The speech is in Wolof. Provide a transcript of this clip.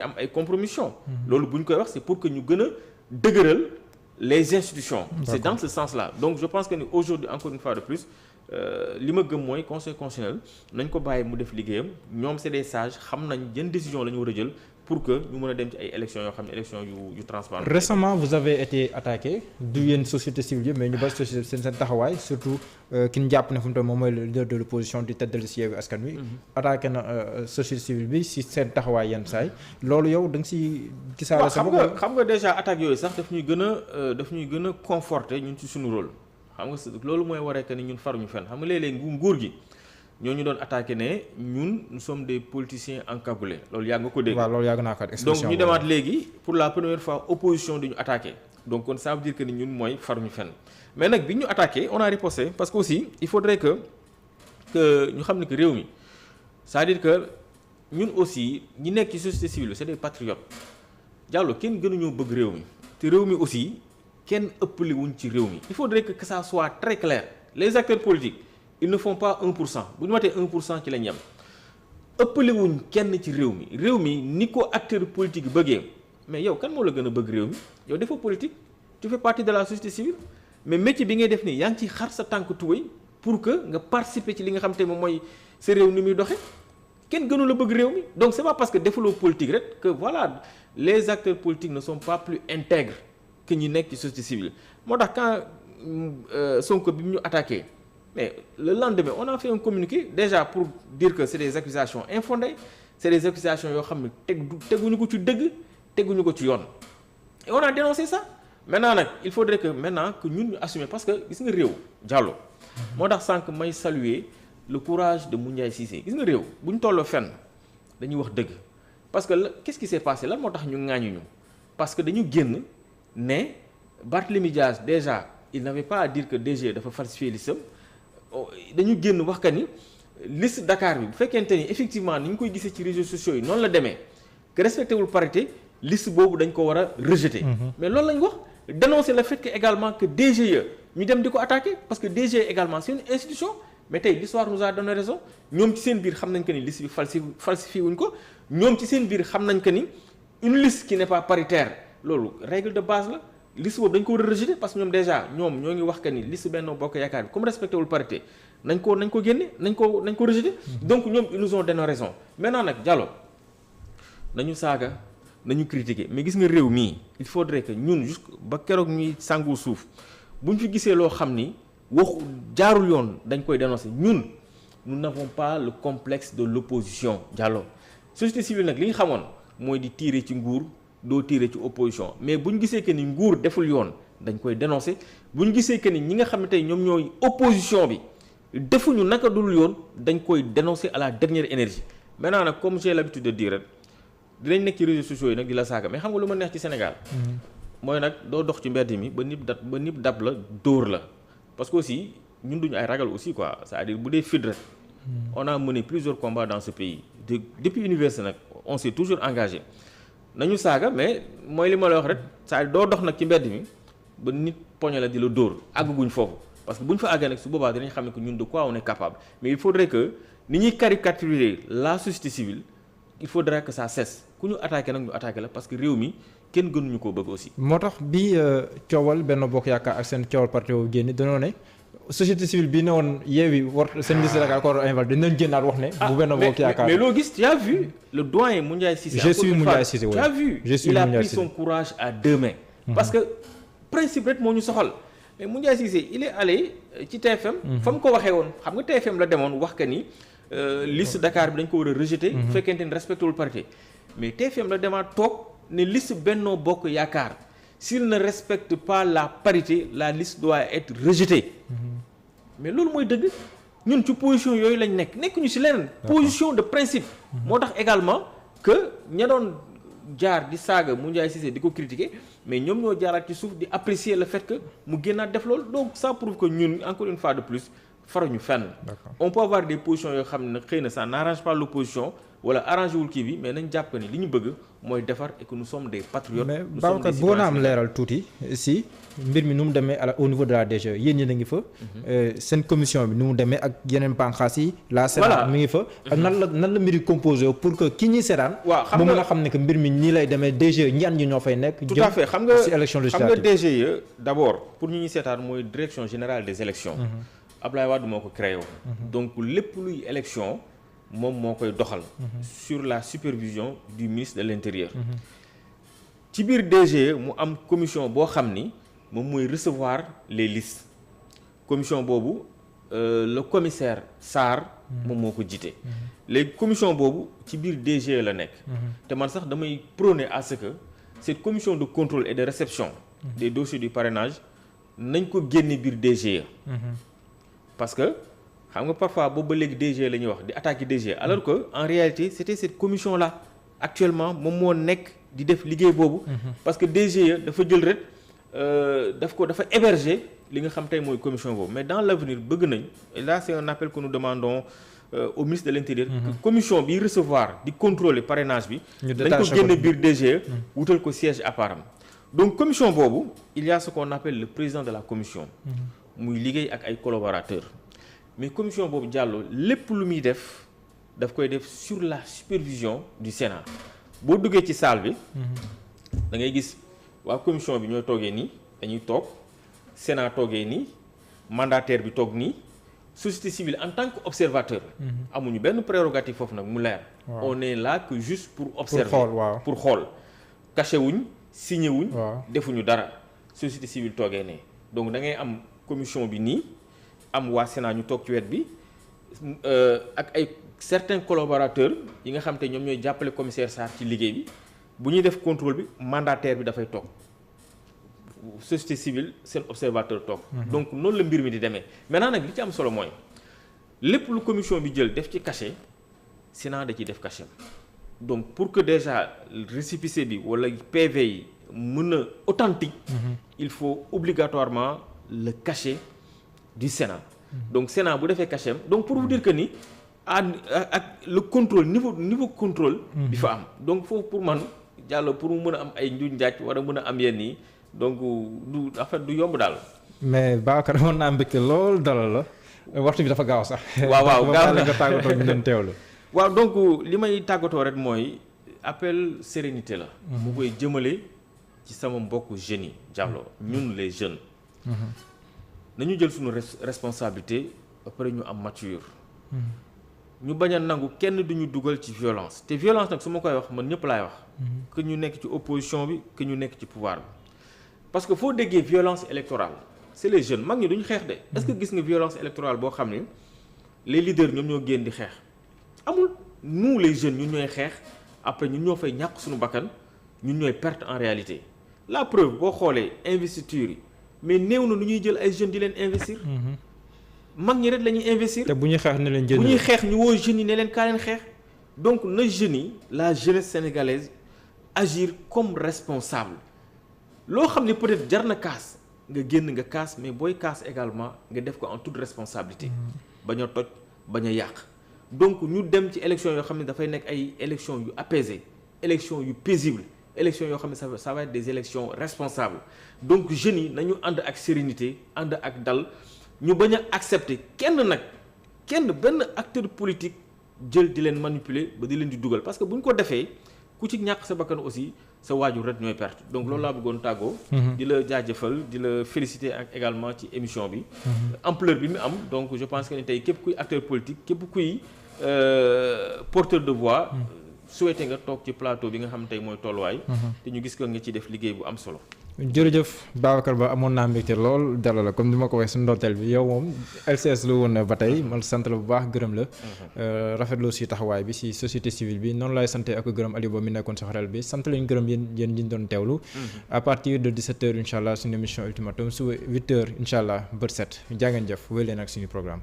am ay compromission loolu bu ñu koy wax c'est pour que ñu gën a dëgëral les institutions. C'est dans ce sens-là donc je pense que ni aujourd'hui encore une fois de plus li ma gëm mooy conseil constitutionnel nañ ko bàyyi mu def liggéeyam ñoom c'est des sages xam nañ yan décision la ñu war a jël pour que ñu mën a dem ci ay élections yoo xam ne élections yu transparentes. Récemment vous avez été attaqué du yéen société civile mais ñu bari société seen taxawaay surtout ki ñu jàpp ne fu mu toll moom mooy le leader de l'opposition di tête de liste Yewwi Askan Wi. attaqué na société civile bi si seen taxawaay yenn saay loolu yow da nga si gisaale sa bopp. xam nga déjà attaques yooyu sax daf ñuy gën a conforter ñun ci suñu rôle. xam nga loolu mooy waree que ni ñun faruñu fenn xam nga léeg-léeg nguur gi ñoo ñu doon attaqué ne ñun nous sommes des politiciens encagoulés loolu yàgg nga ko dégg. waaw loolu yàgg naa ko donc ñu demaat léegi pour la première fois opposition di ñu attaqué donc kon ça veut dire que ni ñun mooy faruñu fenn mais nag bi ñu attaqué on a riposté parce que aussi il faudrait que ñu xam ne que réew mi c'est-à-dire que ñun aussi ñi nekk ci société civile c'est des patriotes Diallo kenn gënuñoo bëgg réew mi te réew mi aussi. kenn ëppale wuñ ci réew mi il faudrait que ça soit très clair les acteurs politiques ils ne font pas 1% bu ñu matee 1% ci lañ yem ëppale wuñ kenn ci réew mi ni ko acteur politique bëggee mais yow kan moo la gën a bëgg réew mi yow defoo politique tu fais partie de la société civile mais métier bi ngay def nii yaa ngi ci xar sa tànk tuwéy pour que nga participer ci li nga xam te moom mooy sa réew ni muy doxe kenn gënu la bëgg réew mi donc c'est pas parce que defuloo politique rek que voilà les acteurs politiques ne sont pas plus intègres que ñi nekk ci société civile moo tax quand Sonko bi mu ñu attaqué mais le lendemain on a fait un communiqué déjà pour dire que c'est des accusations infondées c'est des accusations yoo xam ne teguñu ko ci dëgg teguñu ko ci yoon et on a dénoncé ça maintenant nag il faudrait que maintenant que ñun ñu assumer parce que gis nga réew Diallo moo tax sànq may saluer le courage de Moundiaye Cissé gis nga réew bu ñu tolloo fenn dañuy wax dëgg parce que qu'est-ce qui s'est passé lan moo tax ñu ŋaañu ñu parce que dañu génn ne Barthélémy Dias déjà il n'avait pas à dire que DG dafa falsifier listam dañu génn wax que ni liste Dakar bi bu fekkente ni effectivement ni ñu koy gisee ci réseaux sociaux yi noonu la demee que respecté wul parité liste boobu dañ ko war a rejeter. mais loolu lañ wax dénoncer le fait que également que DGE ñu dem di ko attaquer parce que DGE également c'est une institution mais tey l'histoire nous a donné raison ñoom ci seen biir xam nañ que ni liste bi falsifié wuñ ko ñoom ci seen biir xam nañ que ni une liste qui n'est pas paritaire. loolu règle de base la liste boobu dañ ko war a rejeter parce que ñoom déjà ñoo ngi wax que ni liste Benno Bokk Yaakaar bi comme respecté wul parité nañ ko génne nañ ko rejeter donc ñoom ils nous ont donné raison maintenant nag Diallo nañu saaga nañu critiquer mais gis nga réew mii il faudrait que ñun juste ba keroog ñuy sàngu suuf bu ñu fi gisee loo xam ni waxu jaarul yoon dañ koy dénoncer ñun nous n'avons pas le complexe de l'opposition Diallo société civile nag li ñu xamoon mooy di tirer ci nguur doo tirer ci opposition mais bu ñu gisee que ni nguur deful yoon dañ koy dénoncer bu ñu gisee que ni ñi nga xam ne tey ñoom ñooy opposition bi defuñu naka dul yoon dañ koy dénoncer à la dernière énergie maintenant nag comme j'ai l'habitude de dire rek dinañ nekk ci réseaux sociaux yi nag di la saaga mais xam nga lu ma neex ci Sénégal mooy nag doo dox ci mbedd mi ba nit dab la dóor la parce que aussi ñun duñu ay ragal aussi quoi c'est-à-dire bu dee fit rek on a mené plusieurs combats dans ce pays depuis université nag on s'est toujours engagé nañu saaga mais mooy li ma la wax rek saa doo dox nag ci mbedd mi ba nit poñe la di la dóor àgguñ foofu parce que bu ñu fa àggee nag su boobaa dinañ xam ne que ñun de quoi on est capable mais il faudrait que ni ñuy caricaturer la société civile il faudrait que ça cesse ku ñu attaqué nag ñu attaqué la parce que réew mi kenn gënuñu koo bëgg aussi. moo tax bi coowal Benno Bokk Yaakaar ak seen coowal parti boobu génn dañoo ne société civile bi ne woon Yewwi war seen liste Dakar ko war a invalidé dañ génnaat wax ne. bu Benno Bokk Yaakaar mais loo gis tu as vu le doyen Moundiaye Cissé. je suis Moundiaye Cissé oui tu as vu il a pris son courage à deux mains. parce que principe rek moo ñu soxal mais Moundiaye Cissé il est allé ci TFM. fa mu ko waxee woon xam nga TFM la demoon wax que ni liste Dakar bi dañ ko war a rejeter. bu fekkente ni respecté wul parité mais TFM la demaat toog ne liste Benno Bokk Yaakaar s'il ne respecte pas la parité la liste doit être rejetée. mais loolu mooy dëgg ñun ci position yooyu lañ nekkuñu ci leneen. position de principe. moo tax également que ña doon jaar di saaga Moundiaye Cissé di ko critiquer mais ñoom ñoo jaaraat ci suuf di apprécier le fait que mu génnaat def loolu donc ça prouve que ñun encore une fois de plus faruñu fenn. on peut avoir des positions yoo xam ne xëy na ça n'arrange pas l'opposition wala arrangé wul kii bi mais nañ jàpp ni li ñu bëgg mooy defar et que nous sommes des patriotes. mais Babacar boo na am leeral tuuti si mbir mi nu mu demee au niveau de la DGE yéen ñi a ngi fa. seen commission bi nu mu demee ak yeneen bànqaas yi. la Sénat mi ngi fa. ak nan la mbir yi composé pour que ki ñuy seetaan. waaw xam nga ba mën a xam ne que mbir mi nii lay demee DGE ñan ñi ñoo fay nekk. tout à fait xam nga si élection législative xam nga DGE d'abord pour ñi ñuy seetaan mooy direction générale des élections. Ablaye Wade moo ko créé woon. donc lépp luy élection moom moo koy doxal. sur la supervision du ministre de l'Intérieur. ci biir DGE mu am commission boo xam ni moom mooy recevoir les listes commission boobu le commissaire Sarr moom moo ko jiite. léegi commission boobu ci biir DGE la nekk. te man sax damay prôner à ce que cette commission de contrôle et de réception des dossiers du parrainage nañ ko génne biir DGE. parce que xam nga parfois boobu ba léegi DGE la ñuy wax di attaquer DGE alors que en réalité c'était cette commission là actuellement moom moo nekk di def liggéey boobu. parce que DGE dafa jël rek dafa héberger li nga xam tey mooy commission boobu mais dans l'avenir bëgg nañ et là c'est un appel que nous demandons au ministre de l'Intérieur. que commission bi recevoir di contrôler parrainage bi. dañ ko génne biir DGE. wutal ko siège à part am donc commission boobu il y a ce qu'on appelle le président de la commission. muy liggéey ak ay collaborateurs mais commission boobu Diallo lépp lu muy def daf koy def sur la supervision du Sénat boo duggee ci salle bi da ngay gis waa commission bi ñooy toogee nii dañuy toog Sénat toogee nii mandataire bi toog nii société civile en tant que observateur amuñu benn prérogative foofu nag mu leer. on est là que juste pour observer pour xool caché wuñ signé wuñ defuñu dara société civile toogee ne donc da ngay am commission bi nii am waa Sénat ñu toog ci wet bi ak ay certains collaborateurs yi nga xam te ñoom ñooy jàppale commissaire Sarr ci liggéey bi bu ñuy def contrôle bi mandataire bi dafay toog société civile seen observateur toog. donc noonu la mbir mi di demee maintenant nag li ci am solo mooy lépp lu commission bi jël def ci cachet Sénat da ciy def cachet donc pour que déjà récépissé bi wala PV yi mën a authentique il faut obligatoirement le cachet du Sénat. donc Sénat bu defee cachet am donc pour vous dire que ni ak le contrôle niveau contrôle bi fa am donc foofu pour man Diallo pour mu mën a am ay njuñ njaaj war a mën a am yenn yi donc du en fait du yomb daal. mais Babacar mën naa mbégte lool dalal la waxtu bi dafa gaaw sax. waaw gaaw na nga tàggatoo ñu doon teewlu. waaw donc li may tàggatoo rek mooy appel sérénité la. mu koy jëmale ci sama mbokku jeunes yi Diallo ñun les jeunes. nañu jël suñu responsabilité ba pare ñu am mature. ñu bañ a nangu kenn duñu dugal ci violence te violence nag su ma koy wax man ñëpp laay wax. que ñu nekk ci opposition bi que ñu nekk ci pouvoir bi. parce que foo déggee violence électorale c'est les jeunes mag ñi duñu xeex de est-ce que gis nga violence électorale boo xam ne les leaders ñoom ñoo génn di xeex amul nous les jeunes ñun ñooy xeex après ñun ñoo fay ñàkk suñu bakkan ñun ñooy perte en réalité la preuve boo xoolee investiture yi mais néew na nu ñuy jël ay jeunes di leen investir. mag ñi rek la ñuy investir. te bu ñuy xeex ne leen jënd bu ñuy xeex ñu woo jeunes yi ne leen kaa leen xeex donc na jeunes yi la jeunesse sénégalaise agir comme responsable loo xam ne peut-être jar na kaas nga génn nga kaas mais booy kaas également nga def ko en toute responsabilité. bañ a toj bañ a yàq donc ñu dem ci élection yoo xam ne dafay nekk ay élections yu apaisées élections yu paisibles élections yoo xam ne ça va être des élections responsables donc jeunes yi nañu ànd ak sérénité ànd ak dal. ñu bañ a accepter kenn benn acteur politique jël di leen manipuler ba di leen di dugal parce que bu ñu ko defee ku ci ñàkk sa bakkan aussi sa waajur rek ñooy perte donc loolu laa bëggoon tàggoo. di la jaajëfal di la féliciter ak également ci émission bi. ampleur bi mu am donc je pense que ni tey képp kuy acteur politique képp kuy porteur de voix. souhaité nga toog ci plateau bi nga xam tey mooy tolluwaay. te ñu gis ko nga ci def liggéey bu am solo. jërëjëf Babacar Ba amoon naa mbégte lool dalal la comme ni ma ko waxee suñu ndoorteel bi yow moom LCS la woon ba tey man sant la bu baax gërëm la. rafetlu si taxawaay bi si société civile bi noonu laay sante ak gërëm Aliou Ba mi nekkoon si xarel bi sant leen gërëm yéen ñi doon teewlu. à partir de 17h incha allah suñu émission ultimatum su 8h incha allah bët set jaa ngeen jëf wéy leen ak suñu programme.